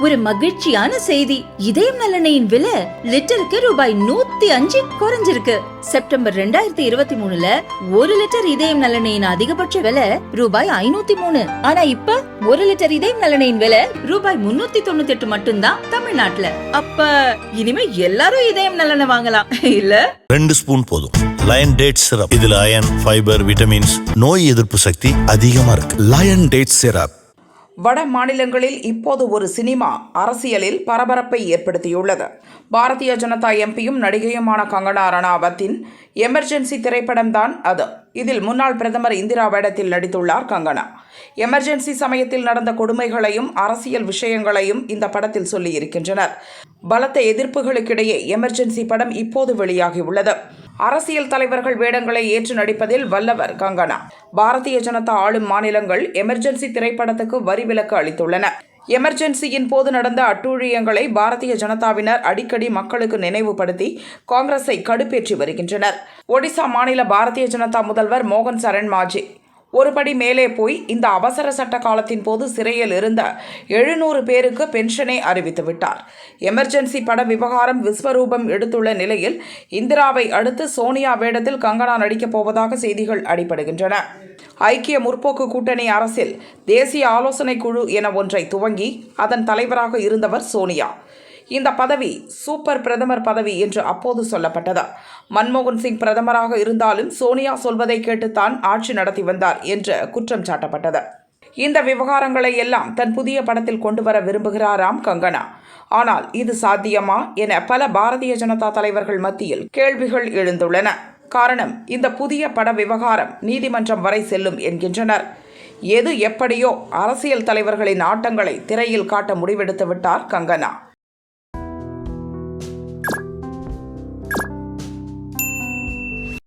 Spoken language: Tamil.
ஒரு மகிழ்ச்சியான செய்தி. இதயம் நல்லெண்ணெயின் விலை லிட்டருக்கு ரூபாய் 105 குறைஞ்சிருக்கு. செப்டம்பர் 2023ல 1 லிட்டர் இதயம் நல்லெண்ணெயின் அதிகபட்ச விலை ரூபாய் 503. ஆனா இப்ப 1 லிட்டர் இதயம் நல்லெண்ணெயின் விலை ரூபாய் 398 மட்டும்தான் தமிழ்நாட்டுல. அப்ப இனிமே எல்லாரும் இதயம் நல்லெண்ணெய் வாங்கலாம் இல்ல? 2 ஸ்பூன் போதும். Lion date syrup. இதுல அயன், ஃபைபர், விட்டமின்ஸ், நோய் எதிர்ப்பு சக்தி அதிகமா இருக்கு. Lion date syrup. வட மாநிலங்களில் இப்போது ஒரு சினிமா அரசியலில் பரபரப்பை ஏற்படுத்தியுள்ளது. பாரதிய ஜனதா எம்பியும் நடிகையுமான கங்கனா ரணாவத்தின் எமர்ஜென்சி திரைப்படம்தான் அது. இதில் முன்னாள் பிரதமர் இந்திரா வேடத்தில் நடித்துள்ளார் கங்கனா. எமர்ஜென்சி சமயத்தில் நடந்த கொடுமைகளையும் அரசியல் விஷயங்களையும் இந்த படத்தில் சொல்லி இருக்கின்றனர். பலத்த எதிர்ப்புகளுக்கிடையே எமர்ஜென்சி படம் இப்போது வெளியாகியுள்ளது. அரசியல் தலைவர்கள் வேடங்களை ஏற்று நடிப்பதில் வல்லவர் கங்கனா. பாரதிய ஜனதா ஆளும் மாநிலங்கள் எமர்ஜென்சி திரைப்படத்துக்கு வரி விலக்கு அளித்துள்ளன. எமர்ஜென்சியின் போது நடந்த அட்டூழியங்களை பாரதிய ஜனதாவினர் அடிக்கடி மக்களுக்கு நினைவுபடுத்தி காங்கிரஸை கடுப்பேற்றி வருகின்றனர். ஒடிசா மாநில பாரதிய ஜனதா முதல்வர் மோகன் சரண் மாஜி ஒருபடி மேலே போய் இந்த அவசர சட்ட காலத்தின் போது சிறையில் இருந்த 700 பேருக்கு பென்ஷனை அறிவித்து விட்டார். எமர்ஜென்சி பட விவகாரம் விஸ்வரூபம் எடுத்துள்ள நிலையில் இந்திராவை அடுத்து சோனியா வேடத்தில் கங்கனா நடிக்கப் போவதாக செய்திகள் அடிபடுகின்றன. ஐக்கிய முற்போக்கு கூட்டணி அரசில் தேசிய ஆலோசனை குழு என ஒன்றை துவங்கி அதன் தலைவராக இருந்தவர் சோனியா. இந்த பதவி சூப்பர் பிரதமர் பதவி என்று அப்போது சொல்லப்பட்டது. மன்மோகன் சிங் பிரதமராக இருந்தாலும் சோனியா சொல்வதை கேட்டுத்தான் ஆட்சி நடத்தி வந்தார் என்று குற்றம் சாட்டப்பட்டது. இந்த விவகாரங்களை எல்லாம் தன் புதிய படத்தில் கொண்டு வர விரும்புகிறாராம் கங்கனா. ஆனால் இது சாத்தியமா என பல பாரதிய ஜனதா தலைவர்கள் மத்தியில் கேள்விகள் எழுந்துள்ளன. காரணம், இந்த புதிய பட விவகாரம் நீதிமன்றம் வரை செல்லும் என்கின்றனர். எது எப்படியோ அரசியல் தலைவர்களின் ஆட்டங்களை திரையில் காட்ட முடிவெடுத்து விட்டார் கங்கனா.